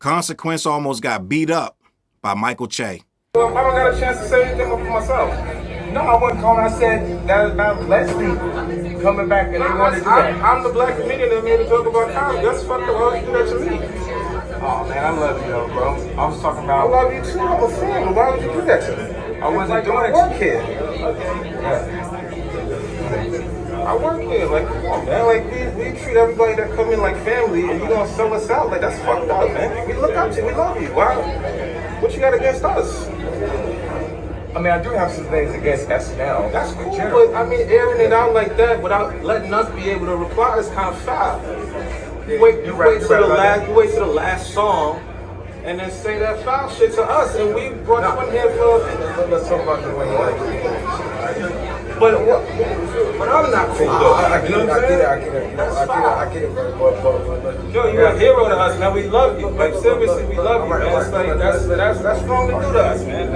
Consequence almost got beat up by Michael Che. Well, I don't got a chance to say anything for myself. No, I wasn't calling. I said that about Leslie coming back and they wanted to do that. I'm the black comedian that made a joke about comedy. That's fucked up. Why would you do that to me? Oh man, I love you though, bro. I was talking about. I love you too. I'm a fan. Why would you do that to me? I wasn't doing it. Work here. I work here. Like, come on, man. Like, we treat everybody that come in like family, and you gonna sell us out? Like, that's fucked up, man. We look up to you. We love you. Why? What you got against us? I mean, I do have some things against SNL. That's cool, but I mean, airing it out like that without letting us be able to reply is kind of foul. You wait till the last song, and then say that foul shit to us, and we brought you in here for. Let's talk about the way you like it. But I'm not cool though. I get it. But yo, you're a hero to us, man. We love you. Like seriously, we love you, man. It's like that's strong to do to us, man.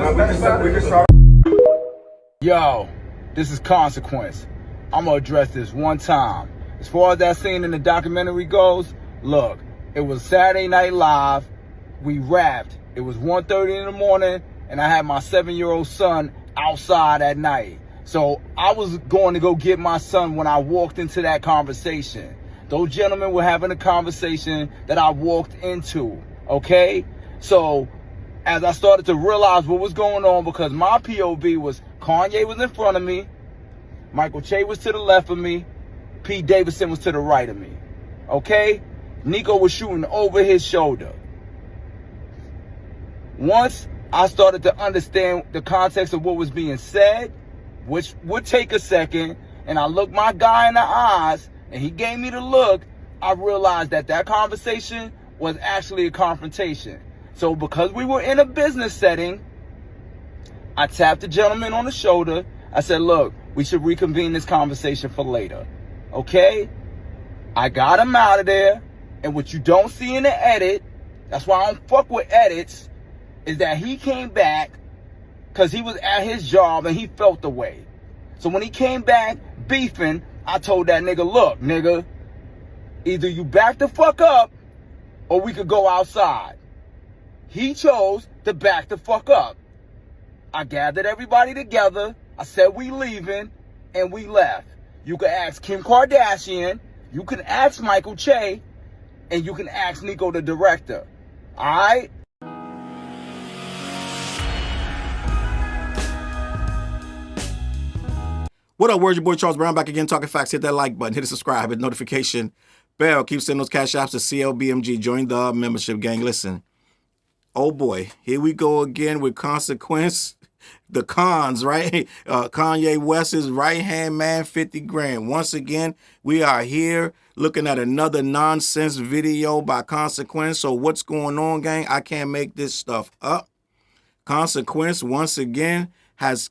Yo, this is Consequence. I'm gonna address this one time. As far as that scene in the documentary goes, look, it was Saturday Night Live. We rapped. It was 1:30 in the morning, and I had my 7-year-old son outside at night. So I was going to go get my son when I walked into that conversation. Those gentlemen were having a conversation that I walked into, okay? So as I started to realize what was going on, because my POV was Kanye was in front of me, Michael Che was to the left of me, Pete Davidson was to the right of me, okay? Nico was shooting over his shoulder. Once I started to understand the context of what was being said, which would take a second, and I looked my guy in the eyes, and he gave me the look, I realized that that conversation was actually a confrontation. So because we were in a business setting, I tapped the gentleman on the shoulder. I said, look, we should reconvene this conversation for later, okay? I got him out of there, and what you don't see in the edit, that's why I don't fuck with edits, is that he came back because he was at his job and he felt the way. So when he came back beefing, I told that nigga, look, nigga, either you back the fuck up or we could go outside. He chose to back the fuck up. I gathered everybody together. I said we leaving, and we left. You can ask Kim Kardashian, you can ask Michael Che, and you can ask Nico the director. All right? What up, word? Your boy Charles Brown back again, talking facts. Hit that like button, hit the subscribe, hit the notification bell. Keep sending those cash apps to CLBMG. Join the membership gang. Listen, oh boy, here we go again with Consequence. The cons, right? Kanye West's right-hand man, 50 grand. Once again, we are here looking at another nonsense video by Consequence. So what's going on, gang? I can't make this stuff up. Consequence, once again, has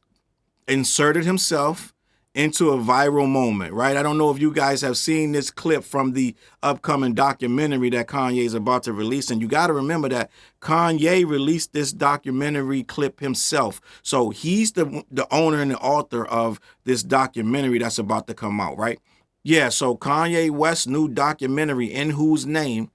inserted himself into a viral moment, right? I don't know if you guys have seen this clip from the upcoming documentary that Kanye is about to release. And you got to remember that Kanye released this documentary clip himself. So he's the owner and the author of this documentary that's about to come out, right? Yeah, so Kanye West's new documentary, In Whose Name,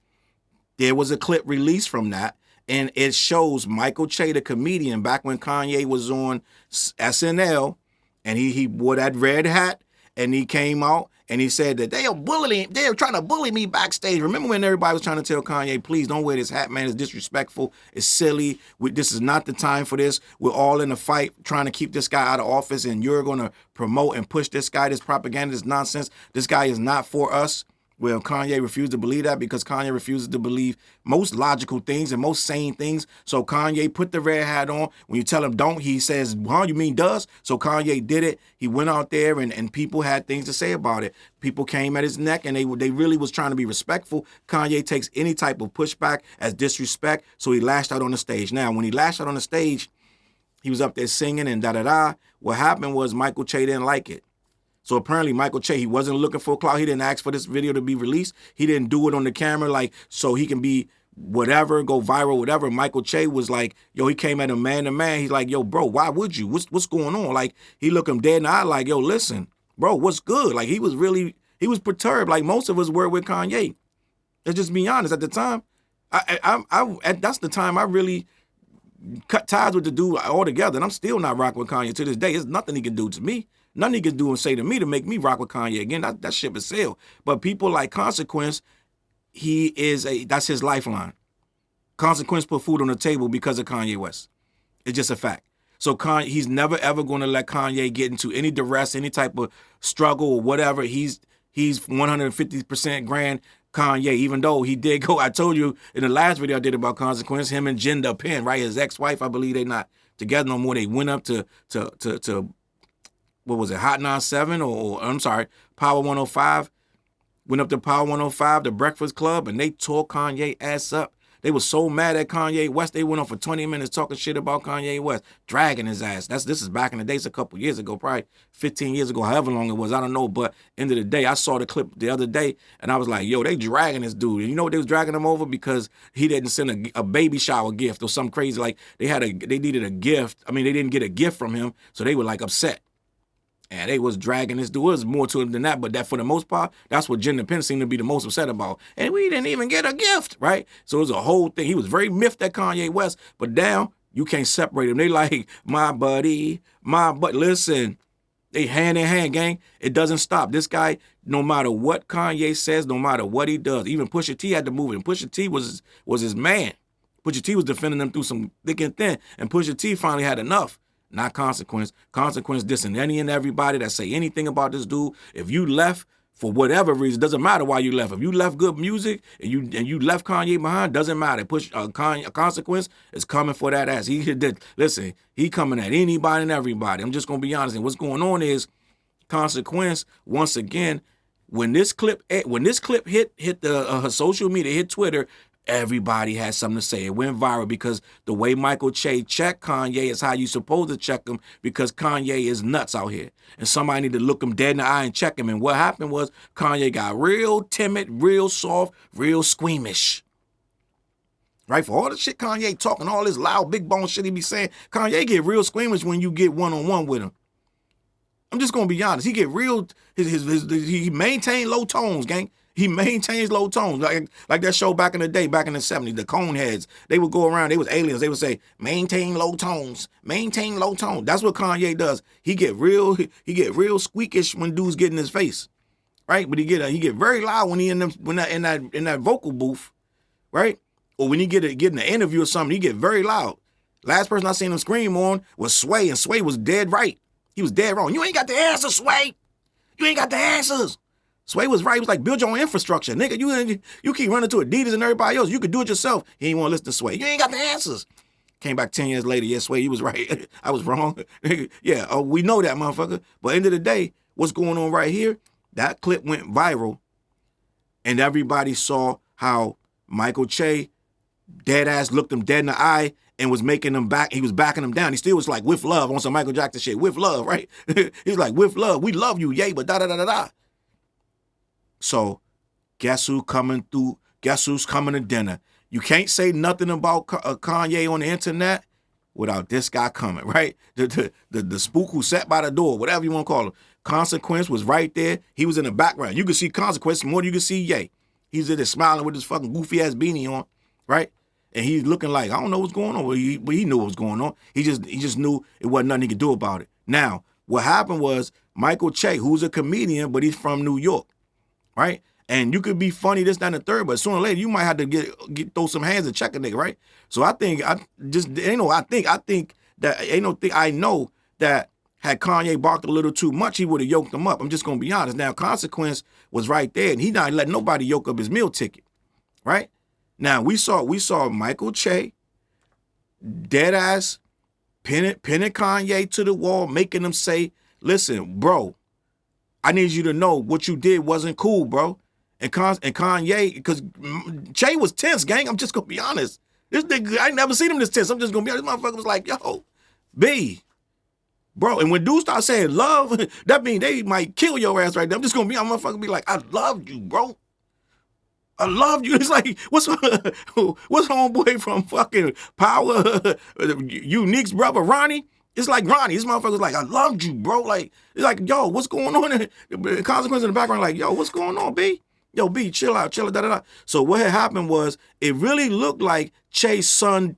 there was a clip released from that. And it shows Michael Che, the comedian, back when Kanye was on SNL, and he wore that red hat, and he came out and he said that they are trying to bully me backstage. Remember when everybody was trying to tell Kanye, please don't wear this hat, man. It's disrespectful. It's silly. This is not the time for this. We're all in a fight trying to keep this guy out of office, and you're going to promote and push this guy, this propaganda, this nonsense. This guy is not for us. Well, Kanye refused to believe that because Kanye refuses to believe most logical things and most sane things. So Kanye put the red hat on. When you tell him don't, he says, huh, you mean does? So Kanye did it. He went out there and people had things to say about it. People came at his neck and they really was trying to be respectful. Kanye takes any type of pushback as disrespect. So he lashed out on the stage. Now, when he lashed out on the stage, he was up there singing and da-da-da. What happened was Michael Che didn't like it. So apparently Michael Che, he wasn't looking for a clout. He didn't ask for this video to be released. He didn't do it on the camera like so he can be whatever, go viral, whatever. Michael Che was like, yo, he came at him man to man. He's like, yo, bro, why would you? What's going on? Like, he looked him dead in the eye like, yo, listen, bro, what's good? Like, he was perturbed like most of us were with Kanye. Let's just be honest. At the time, That's the time I really cut ties with the dude altogether, and I'm still not rocking with Kanye to this day. There's nothing he can do to me. Nothing he can do and say to me to make me rock with Kanye again. That ship is sailed. But people like Consequence, that's his lifeline. Consequence put food on the table because of Kanye West. It's just a fact. So he's never ever going to let Kanye get into any duress, any type of struggle or whatever. He's 150% grand Kanye, even though he did go. I told you in the last video I did about Consequence, him and Jinda Penn, right? His ex-wife, I believe they're not together no more. They went up to what was it, Hot 97 or I'm sorry, Power 105. Went up to Power 105, the Breakfast Club, and they tore Kanye ass up. They were so mad at Kanye West, they went on for 20 minutes talking shit about Kanye West, dragging his ass. This is back in the days, a couple years ago, probably 15 years ago, however long it was, I don't know. But end of the day, I saw the clip the other day, and I was like, yo, they dragging this dude. And you know what they was dragging him over? Because he didn't send a baby shower gift or something crazy. Like they needed a gift. I mean, they didn't get a gift from him, so they were like upset. And they was dragging this dude. There was more to him than that, but that for the most part, that's what Jinda Penn seemed to be the most upset about. And we didn't even get a gift, right? So it was a whole thing. He was very miffed at Kanye West, but now you can't separate them. They like, my buddy, listen, they hand in hand, gang. It doesn't stop. This guy, no matter what Kanye says, no matter what he does, even Pusha T had to move it. Pusha T was his man. Pusha T was defending him through some thick and thin, and Pusha T finally had enough. Not Consequence. Consequence dissing any and everybody that say anything about this dude. If you left for whatever reason, doesn't matter why you left. If you left good music and you left Kanye behind, doesn't matter. Consequence is coming for that ass. Listen, he coming at anybody and everybody. I'm just gonna be honest. And what's going on is Consequence once again. When this clip hit the social media, hit Twitter. Everybody had something to say. It went viral because the way Michael Che checked Kanye is how you supposed to check him, because Kanye is nuts out here. And somebody need to look him dead in the eye and check him. And what happened was Kanye got real timid, real soft, real squeamish. Right? For all the shit Kanye talking, all this loud, big bone shit he be saying, Kanye get real squeamish when you get one-on-one with him. I'm just going to be honest. He get real, he maintain low tones, gang. He maintains low tones, like that show back in the day, back in the 70s, the Coneheads. They would go around, they was aliens. They would say, maintain low tones, maintain low tones. That's what Kanye does. He get real squeakish when dudes get in his face, right? But he get very loud when he in that vocal booth, right? Or when he get in an interview or something, he get very loud. Last person I seen him scream on was Sway, and Sway was dead right. He was dead wrong. You ain't got the answers, Sway. You ain't got the answers. Sway was right. He was like, build your own infrastructure. Nigga, you keep running to Adidas and everybody else. You could do it yourself. He ain't want to listen to Sway. You ain't got the answers. Came back 10 years later. Yeah, Sway, you was right. I was wrong. Yeah, we know that, motherfucker. But end of the day, what's going on right here? That clip went viral, and everybody saw how Michael Che dead ass looked him dead in the eye and was making him back. He was backing him down. He still was like, with love, on some Michael Jackson shit. With love, right? He's like, with love. We love you, yay, but da-da-da-da-da. So, guess who's coming through? Guess who's coming to dinner? You can't say nothing about Kanye on the internet without this guy coming, right? The spook who sat by the door, whatever you want to call him. Consequence was right there. He was in the background. You could see Consequence more than you could see Ye. He's in there smiling with his fucking goofy ass beanie on, right? And he's looking like, I don't know what's going on. But he knew what was going on. He just knew it wasn't nothing he could do about it. Now, what happened was Michael Che, who's a comedian, but he's from New York. Right? And you could be funny, this, that, and the third, but sooner or later, you might have to throw some hands and check a nigga, right? So I think, I know that had Kanye barked a little too much, he would have yoked him up. I'm just going to be honest. Now, Consequence was right there, and he not letting nobody yoke up his meal ticket, right? Now, we saw Michael Che, dead ass, pinning Kanye to the wall, making him say, listen, bro, I need you to know what you did wasn't cool, bro. And Kanye, because Che was tense, gang. I'm just going to be honest. This nigga, I ain't never seen him this tense. I'm just going to be honest. This motherfucker was like, yo, B, bro. And when dudes start saying love, that means they might kill your ass right there. I'm just going to be, I'm motherfucker be like, I love you, bro. I love you. It's like, what's homeboy from fucking Power, Unique's brother, Ronnie? It's like Ronnie. This motherfucker's like, I loved you, bro. Like, it's like, yo, what's going on? Consequence in the background, like, yo, what's going on, B? Yo, B, chill out, da-da-da. So what had happened was it really looked like Che's son,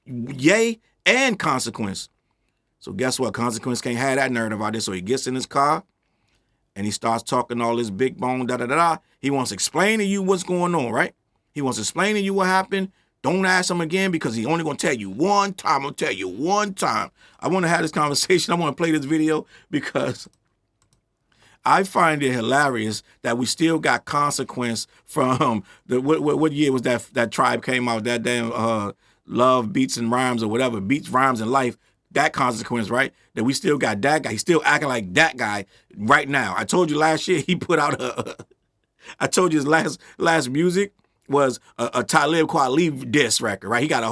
Ye, and Consequence. So guess what? Consequence can't have that narrative out there. So he gets in his car and he starts talking all this big bone, da-da-da-da. He wants to explain to you what's going on, right? He wants to explain to you what happened. Don't ask him again because he's only going to tell you one time. I'm going to tell you one time. I want to have this conversation. I want to play this video because I find it hilarious that we still got Consequence from what year was that Tribe came out, that damn Love, Beats, and Rhymes or whatever, Beats, Rhymes, and Life, that Consequence, right? That we still got that guy. He's still acting like that guy right now. I told you last year he put out I told you his last music was a Talib Kweli diss record, right? He got a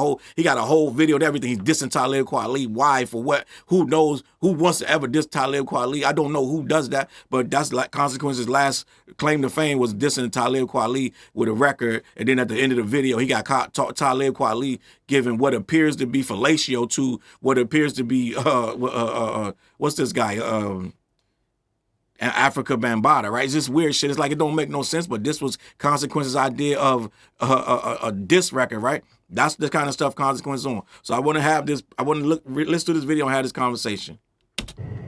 whole video and everything. He's dissing Talib Kweli. Why? For what? Who knows? Who wants to ever diss Talib Kweli? I don't know who does that, but that's like Consequence's last claim to fame was dissing Talib Kweli with a record, and then at the end of the video, he got caught Talib Kweli giving what appears to be fellatio to what appears to be what's this guy? And Africa Bambaataa, right? It's just weird shit. It's like it don't make no sense, but this was Consequence's idea of a diss record, right? That's the kind of stuff Consequence on. So I want to have this. I want to listen to this video and have this conversation.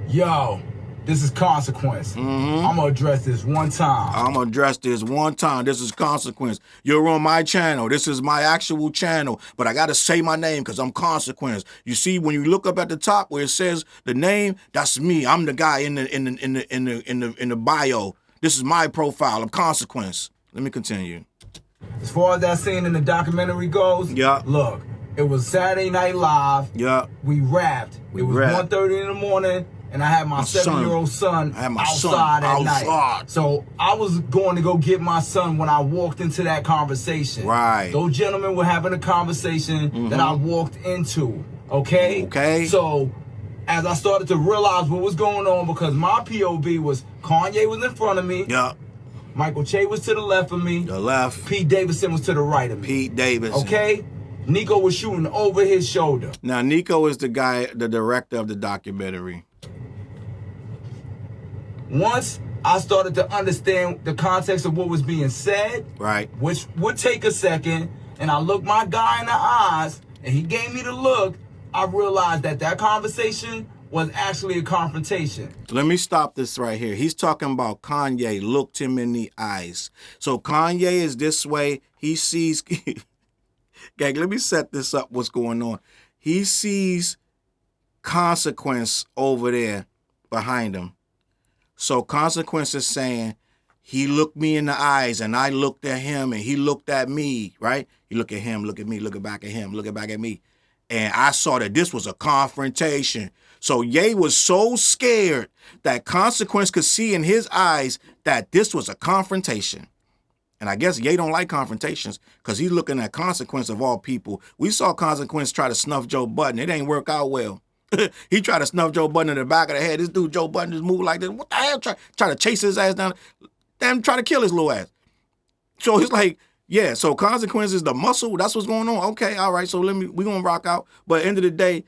Yo, this is Consequence. I'm gonna address this one time. I'm gonna address this one time. This is Consequence. You're on my channel. This is my actual channel, but I gotta say my name because I'm Consequence. You see, when you look up at the top where it says the name, that's me. I'm the guy in the bio. This is my profile. I'm Consequence. Let me continue. As far as that scene in the documentary goes, yeah. Look, it was Saturday Night Live. Yeah. We rapped. It was 1:30 in the morning. And I had my 7-year-old son outside at night. So I was going to go get my son when I walked into that conversation. Right. Those gentlemen were having a conversation that I walked into. Okay? Okay. So as I started to realize what was going on, because my POV was Kanye was in front of me. Yeah. Michael Che was to the left of me. The left. Pete Davidson was to the right of me. Pete Davidson. Okay? Nico was shooting over his shoulder. Now, Nico is the guy, the director of the documentary. Once I started to understand the context of what was being said, right, which would take a second, and I looked my guy in the eyes, and he gave me the look, I realized that conversation was actually a confrontation. Let me stop this right here. He's talking about Kanye looked him in the eyes. So Kanye is this way. He sees... Gang, let me set this up, what's going on. He sees Consequence over there behind him. So Consequence is saying, he looked me in the eyes and I looked at him and he looked at me, right? You look at him, look at me, look back at him, look back at me. And I saw that this was a confrontation. So Ye was so scared that Consequence could see in his eyes that this was a confrontation. And I guess Ye don't like confrontations because he's looking at Consequence of all people. We saw Consequence try to snuff Joe Budden. It ain't work out well. He tried to snuff Joe Budden in the back of the head. This dude, Joe Budden, just moved like this. What the hell? Try to chase his ass down. Damn, try to kill his little ass. So it's like, yeah, so Consequence is the muscle. That's what's going on. Okay, all right, so we gonna rock out. But at the end of the day,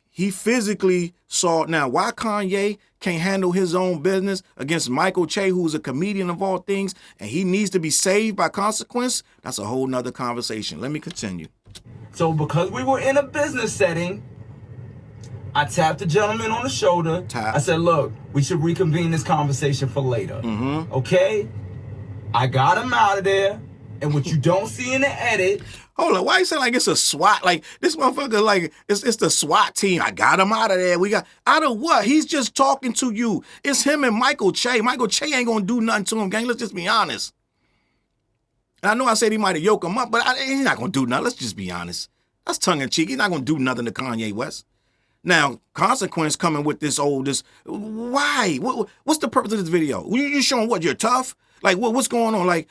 he physically saw, now why Kanye can't handle his own business against Michael Che, who's a comedian of all things, and he needs to be saved by Consequence, that's a whole nother conversation. Let me continue. So because we were in a business setting, I tapped the gentleman on the shoulder. I said, look, we should reconvene this conversation for later. Okay? I got him out of there. And what you don't see in the edit... Hold on, why you saying like it's a SWAT? Like, this motherfucker, like, it's the SWAT team. I got him out of there. We got... Out of what? He's just talking to you. It's him and Michael Che. Michael Che ain't gonna do nothing to him, gang. Let's just be honest. And I know I said he might have yoked him up, but he's not gonna do nothing. Let's just be honest. That's tongue-in-cheek. He's not gonna do nothing to Kanye West. Now, Consequence coming with this why? What's the purpose of this video? You showing what? You're tough? Like, what's going on? Like,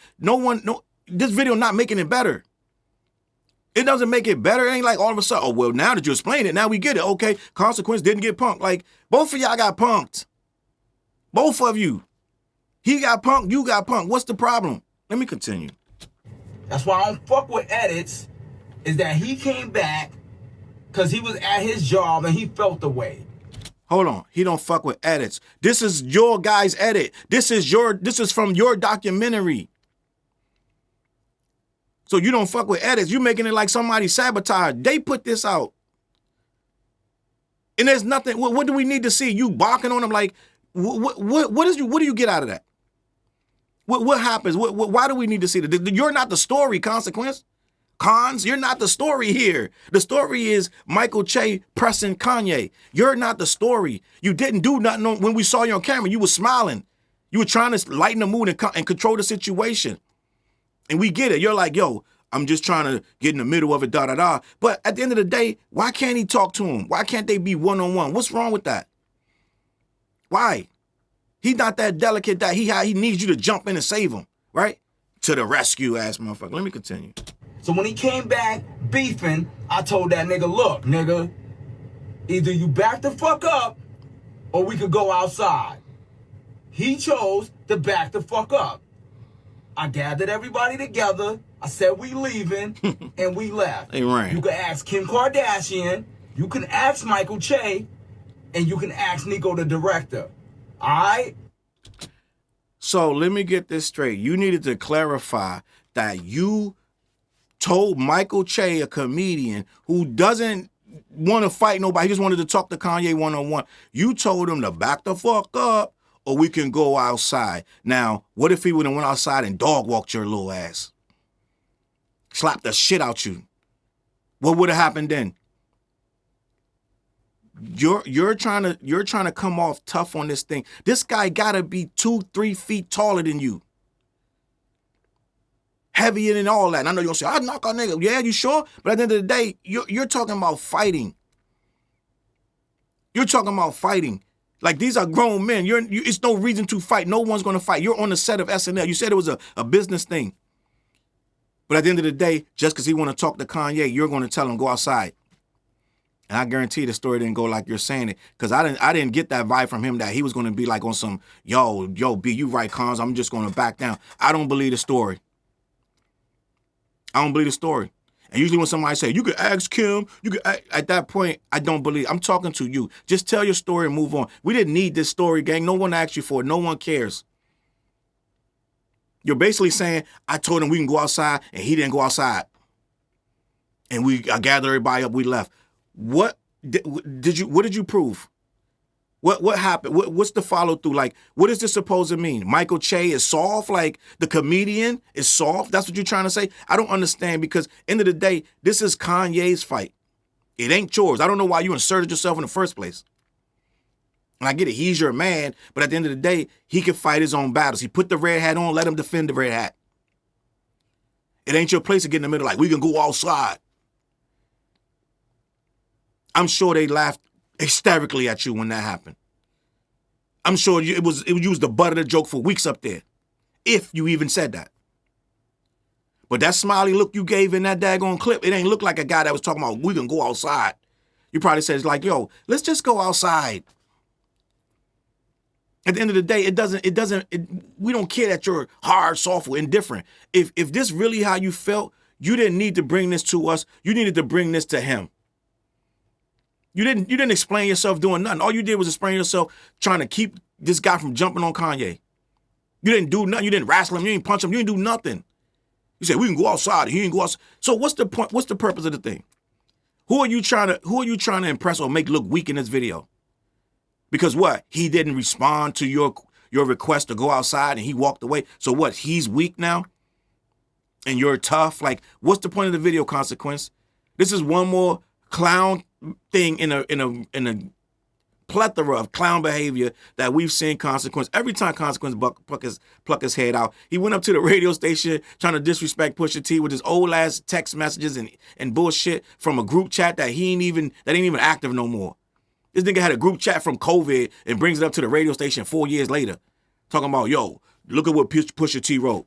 this video not making it better. It doesn't make it better. It ain't like all of a sudden, oh, well, now that you explain it, now we get it. Okay, Consequence didn't get punked. Like, both of y'all got punked. Both of you. He got punked, you got punked. What's the problem? Let me continue. That's why I don't fuck with edits, is that he came back because he was at his job and he felt the way. Hold on. He don't fuck with edits. This is your guy's edit. This is from your documentary. So you don't fuck with edits. You making it like somebody sabotaged. They put this out. And there's nothing. What do we need to see? You barking on them like, what do you get out of that? What happens? Why do we need to see that? You're not the story, Consequence. Cons, you're not the story here. The story is Michael Che pressing Kanye. You're not the story. You didn't do nothing when we saw you on camera. You were smiling. You were trying to lighten the mood and control the situation. And we get it. You're like, yo, I'm just trying to get in the middle of it, da-da-da. But at the end of the day, why can't he talk to him? Why can't they be one-on-one? What's wrong with that? Why? He's not that delicate that he needs you to jump in and save him, right? To the rescue, ass motherfucker. Let me continue. So when he came back beefing, I told that nigga, look, nigga, either you back the fuck up or we could go outside. He chose to back the fuck up. I gathered everybody together. I said we leaving, and we left. They ran. You can ask Kim Kardashian, you can ask Michael Che, and you can ask Nico the director. All right? So let me get this straight. You needed to clarify that you told Michael Che, a comedian who doesn't want to fight nobody, he just wanted to talk to Kanye one-on-one. You told him to back the fuck up or we can go outside. Now, what if he would have went outside and dog walked your little ass? Slapped the shit out you. What would have happened then? You're trying to come off tough on this thing. This guy gotta be 2-3 feet taller than you. Heavier than all that. And I know you're gonna say, I'd knock a nigga. Yeah, you sure? But at the end of the day, you're talking about fighting. You're talking about fighting. Like, these are grown men. It's no reason to fight. No one's gonna fight. You're on the set of SNL. You said it was a business thing. But at the end of the day, just because he want to talk to Kanye, you're going to tell him go outside. And I guarantee the story didn't go like you're saying it, because I didn't get that vibe from him that he was going to be like on some, yo, B, you right, Cons, I'm just going to back down. I don't believe the story. I don't believe the story. And usually when somebody say, you could ask Kim, at that point, I don't believe. I'm talking to you. Just tell your story and move on. We didn't need this story, gang. No one asked you for it. No one cares. You're basically saying, I told him we can go outside, and he didn't go outside. And I gathered everybody up, we left. What did you prove? What happened? What's the follow through? Like, what is this supposed to mean? Michael Che is soft? Like, the comedian is soft? That's what you're trying to say? I don't understand, because end of the day, this is Kanye's fight. It ain't yours. I don't know why you inserted yourself in the first place. And I get it, he's your man, but at the end of the day, he can fight his own battles. He put the red hat on, let him defend the red hat. It ain't your place to get in the middle like, we can go outside. I'm sure they laughed hysterically at you when that happened. I'm sure you was the butt of the joke for weeks up there, if you even said that. But that smiley look you gave in that daggone clip, it ain't look like a guy that was talking about, we can go outside. You probably said, like, yo, let's just go outside. At the end of the day, we don't care that you're hard, soft, or indifferent. If this really how you felt, you didn't need to bring this to us. You needed to bring this to him. You didn't explain yourself doing nothing. All you did was explain yourself trying to keep this guy from jumping on Kanye. You didn't do nothing. You didn't wrestle him. You didn't punch him. You didn't do nothing. You said, we can go outside. He didn't go outside. So what's the point? What's the purpose of the thing? Who are you trying to impress or make look weak in this video? Because what? He didn't respond to your request to go outside and he walked away. So what? He's weak now? And you're tough? Like, what's the point of the video, Consequence? This is one more clown thing in a plethora of clown behavior that we've seen Consequence. Every time Consequence pluck his head out, he went up to the radio station trying to disrespect Pusha T with his old ass text messages and bullshit from a group chat that ain't even active no more. This nigga had a group chat from COVID and brings it up to the radio station 4 years later. Talking about, yo, look at what Pusha T wrote.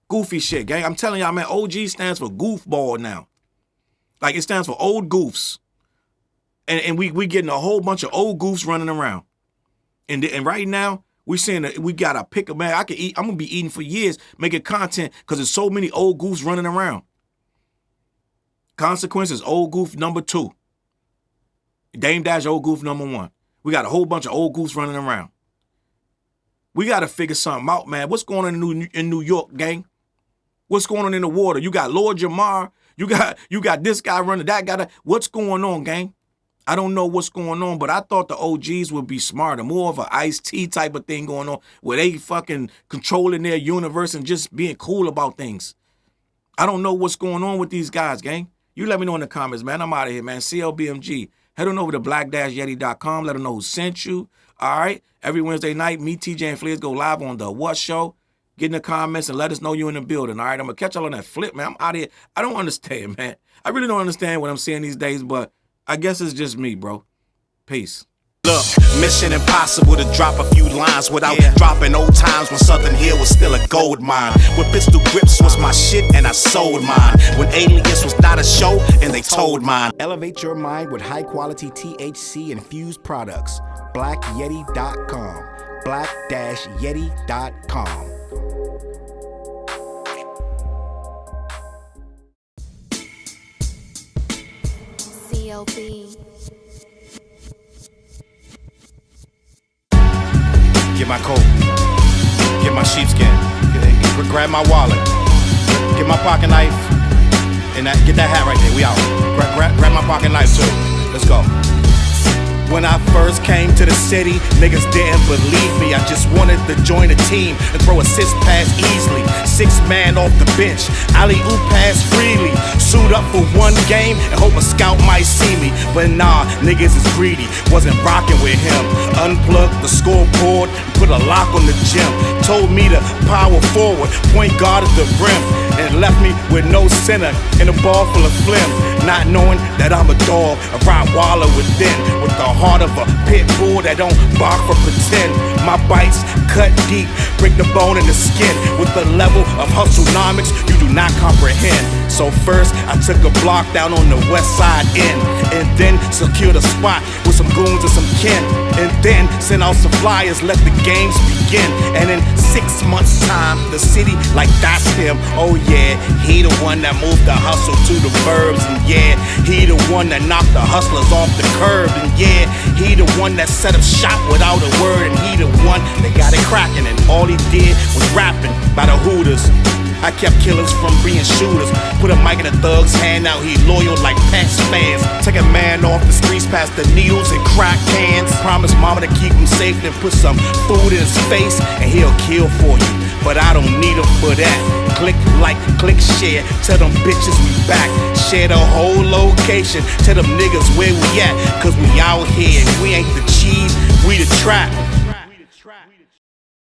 Goofy shit, gang. I'm telling y'all, man, OG stands for goofball now. Like, it stands for old goofs. And we getting a whole bunch of old goofs running around. And right now, we saying that we got to pick a man. I'm going to be eating for years, making content, because there's so many old goofs running around. Consequence is old goof number 2. Dame Dash old goof number 1. We got a whole bunch of old goofs running around. We got to figure something out, man. What's going on in New York, gang? What's going on in the water? You got Lord Jamar. You got this guy running, that guy. What's going on, gang? I don't know what's going on, but I thought the OGs would be smarter, more of an Ice-T type of thing going on, where they fucking controlling their universe and just being cool about things. I don't know what's going on with these guys, gang. You let me know in the comments, man. I'm out of here, man. CLBMG. Head on over to black-yeti.com. Let them know who sent you. All right? Every Wednesday night, me, TJ, and Fleers go live on The What Show. Get in the comments and let us know you're in the building, all right? I'm going to catch y'all on that flip, man. I'm out of here. I don't understand, man. I really don't understand what I'm seeing these days, but I guess it's just me, bro. Peace. Look, mission impossible to drop a few lines without dropping old times when Southern Hill was still a gold mine. When pistol grips was my shit and I sold mine. When Alias was not a show and they told mine. Elevate your mind with high quality THC infused products. BlackYeti.com. Black-Yeti.com. CLB. Get my coat, get my sheepskin, grab my wallet, get my pocket knife, and get that hat right there. We out. Grab my pocket knife too. Let's go. When I first came to the city, niggas didn't believe me. I just wanted to join a team and throw assist pass easily. 6 man off the bench, alley-oop pass freely. Suit up for one game and hope a scout might see me. But nah, niggas is greedy, wasn't rocking with him. Unplugged the scoreboard, put a lock on the gym. Told me to power forward, point guard at the rim. And left me with no center and a ball full of phlegm. Not knowing that I'm a dog, a Rottweiler within, with the heart of a pit bull that don't bark for pretend. My bites cut deep, break the bone and the skin. With the level of hustlenomics you do not comprehend. So first I took a block down on the west side end, and then secured a spot with some goons and some kin. And then sent out some flyers, let the games begin. And in 6 months time, the city like that's him. Oh yeah, he the one that moved the hustle to the burbs. And yeah, he the one that knocked the hustlers off the curb. And yeah, he the one that set up shop without a word. And he the one that got it cracking, and all he did was rapping by the Hooters. I kept killers from being shooters. Put a mic in a thug's hand, now he loyal like Pats fans. Take a man off the streets past the needles and crack cans. Promise mama to keep him safe, then put some food in his face and he'll kill for you. But I don't need him for that. Click like, click share, tell them bitches we back. Share the whole location, tell them niggas where we at. Cause we out here, we ain't the cheese, we the trap.